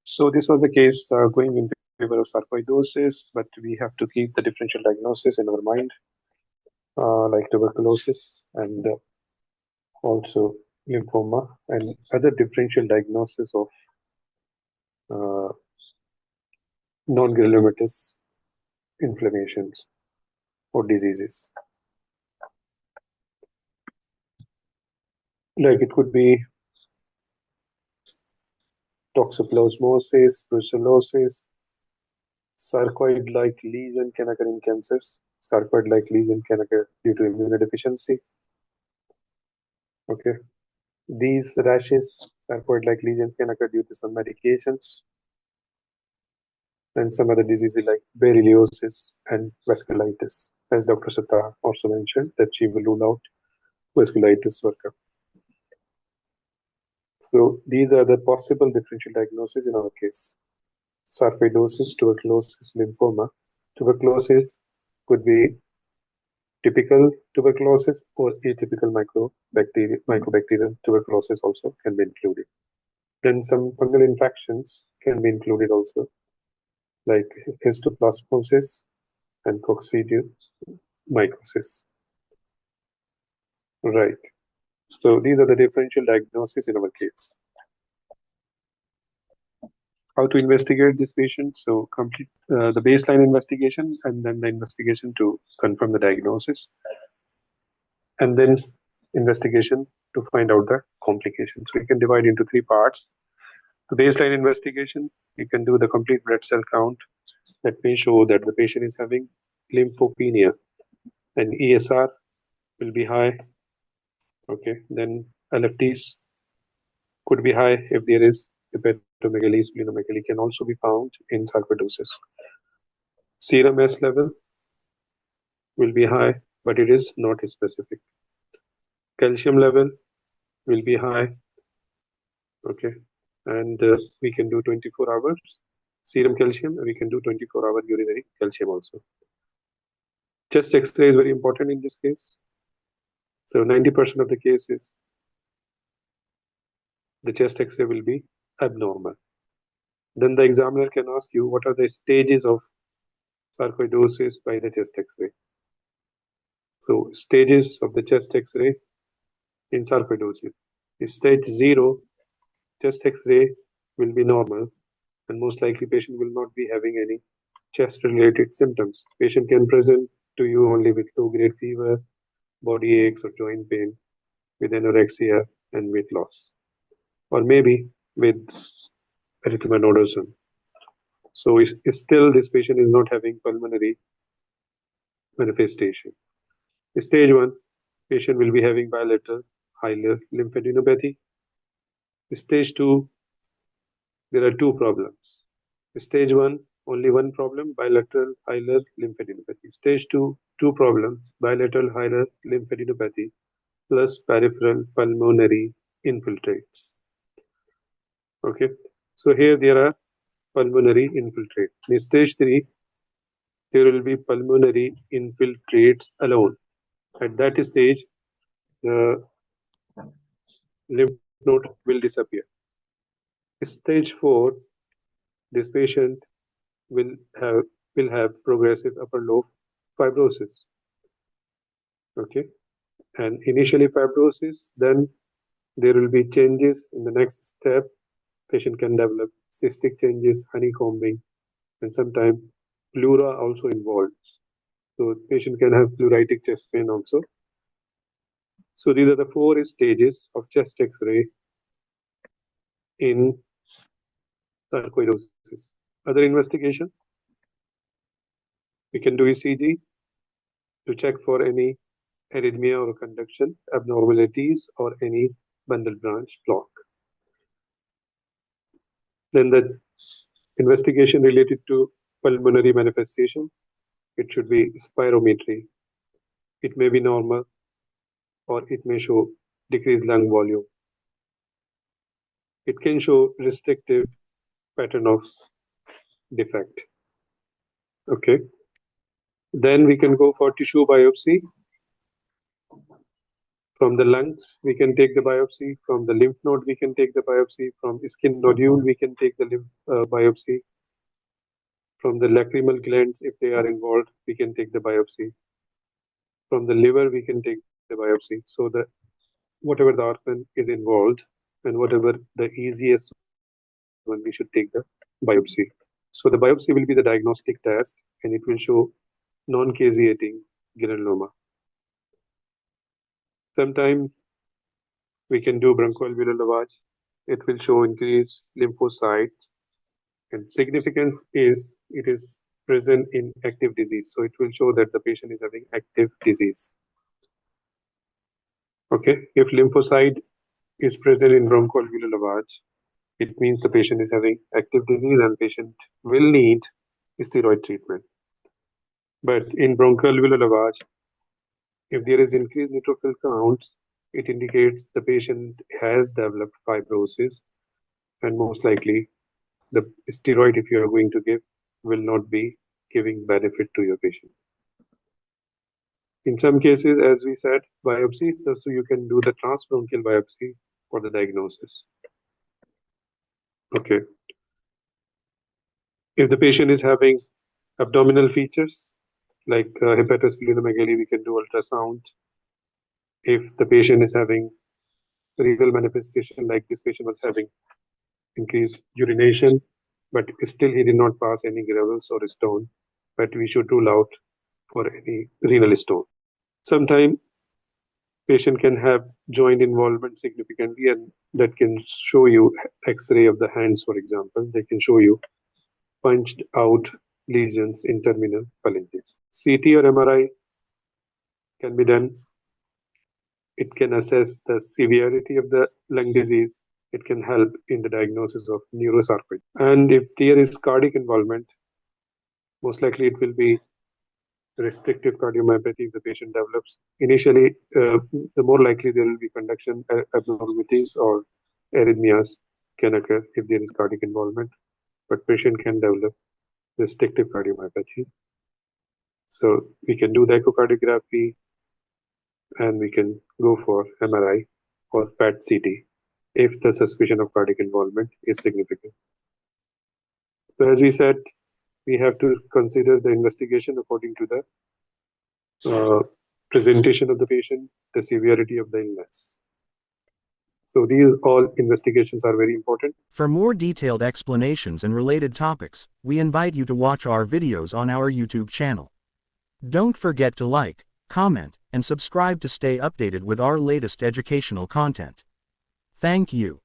So this was the case going in favor of sarcoidosis, but we have to keep the differential diagnosis in our mind, like tuberculosis and also lymphoma and other differential diagnosis of uh, non-granulomatous inflammations or diseases. Like it could be toxoplasmosis, brucellosis, sarcoid-like lesion can occur in cancers. Sarcoid-like lesion can occur due to immunodeficiency. Okay. These rashes, sarcoid-like lesions can occur due to some medications and some other diseases like berylliosis and vasculitis. As Dr. Sattar also mentioned, that she will rule out vasculitis workup. So these are the possible differential diagnoses in our case. Sarcoidosis, tuberculosis, lymphoma. Tuberculosis could be typical tuberculosis or atypical mycobacterial tuberculosis also can be included. Then some fungal infections can be included also, like histoplasmosis and coccidioidomycosis. Right. So these are the differential diagnoses in our case. How to investigate this patient? So complete the baseline investigation and then the investigation to confirm the diagnosis, and then investigation to find out the complications. So we can divide into three parts. The baseline investigation, you can do the complete blood cell count that may show that the patient is having lymphopenia and ESR will be high. Okay, then LFTs could be high if there is hepatomegaly, splenomegaly can also be found in sarcoidosis. Serum S level will be high, but it is not specific. Calcium level will be high. Okay, and we can do 24 hours serum calcium, and we can do 24-hour urinary calcium also. Chest X-ray is very important in this case. So 90% of the cases, the chest X-ray will be abnormal. Then the examiner can ask you what are the stages of sarcoidosis by the chest X-ray. So stages of the chest X-ray in sarcoidosis. Stage 0, chest X-ray will be normal, and most likely patient will not be having any chest-related symptoms. Patient can present to you only with low-grade fever, body aches or joint pain, with anorexia and weight loss, or maybe with erythema nodosum. So still this patient is not having pulmonary manifestation. Stage 1, patient will be having bilateral hilar lymphadenopathy. Stage 2, there are two problems. Stage 1, only one problem, bilateral hilar lymphadenopathy. Stage 2, two problems, bilateral hilar lymphadenopathy plus peripheral pulmonary infiltrates. Okay, so here there are pulmonary infiltrate. In stage 3, there will be pulmonary infiltrates alone. At that stage, the lymph node will disappear. Stage 4, this patient will have progressive upper lobe fibrosis. Okay, and initially fibrosis, then there will be changes in the next step. Patient can develop cystic changes, honeycombing, and sometimes pleura also involves. So patient can have pleuritic chest pain also. So these are the 4 stages of chest X-ray in sarcoidosis. Other investigations, we can do ECG to check for any arrhythmia or conduction abnormalities or any bundle branch block. Then the investigation related to pulmonary manifestation, it should be spirometry. It may be normal or it may show decreased lung volume. It can show restrictive pattern of defect. Okay. Then we can go for tissue biopsy. From the lungs, we can take the biopsy. From the lymph node, we can take the biopsy. From skin nodule, we can take the biopsy. From the lacrimal glands, if they are involved, we can take the biopsy. From the liver, we can take the biopsy. So the whatever the organ is involved and whatever the easiest one, we should take the biopsy. So the biopsy will be the diagnostic test and it will show non-caseating granuloma. Sometimes we can do bronchoalveolar lavage. It will show increased lymphocytes, and significance is it is present in active disease. So it will show that the patient is having active disease. Okay, if lymphocyte is present in bronchoalveolar lavage, it means the patient is having active disease and patient will need steroid treatment. But in bronchoalveolar lavage, if there is increased neutrophil counts, it indicates the patient has developed fibrosis, and most likely the steroid, if you are going to give, will not be giving benefit to your patient. In some cases, as we said, biopsies, so you can do the transbronchial biopsy for the diagnosis. Okay. If the patient is having abdominal features like hepatosplenomegaly, we can do ultrasound. If the patient is having renal manifestation, like this patient was having increased urination, but still he did not pass any gravels or stone, but we should rule out for any renal stone. Sometimes patient can have joint involvement significantly, and that can show you X-ray of the hands, for example. They can show you punched out lesions in terminal phalanges. CT or MRI can be done. It can assess the severity of the lung disease. It can help in the diagnosis of neurosarcoidosis. And if there is cardiac involvement, most likely it will be restrictive cardiomyopathy if the patient develops. Initially, the more likely there will be conduction abnormalities or arrhythmias can occur if there is cardiac involvement, but patient can develop restrictive cardiomyopathy. So we can do the echocardiography and we can go for MRI or PET-CT if the suspicion of cardiac involvement is significant. So as we said, we have to consider the investigation according to the presentation of the patient, the severity of the illness. So these all investigations are very important. For more detailed explanations and related topics, we invite you to watch our videos on our YouTube channel. Don't forget to like, comment, and subscribe to stay updated with our latest educational content. Thank you.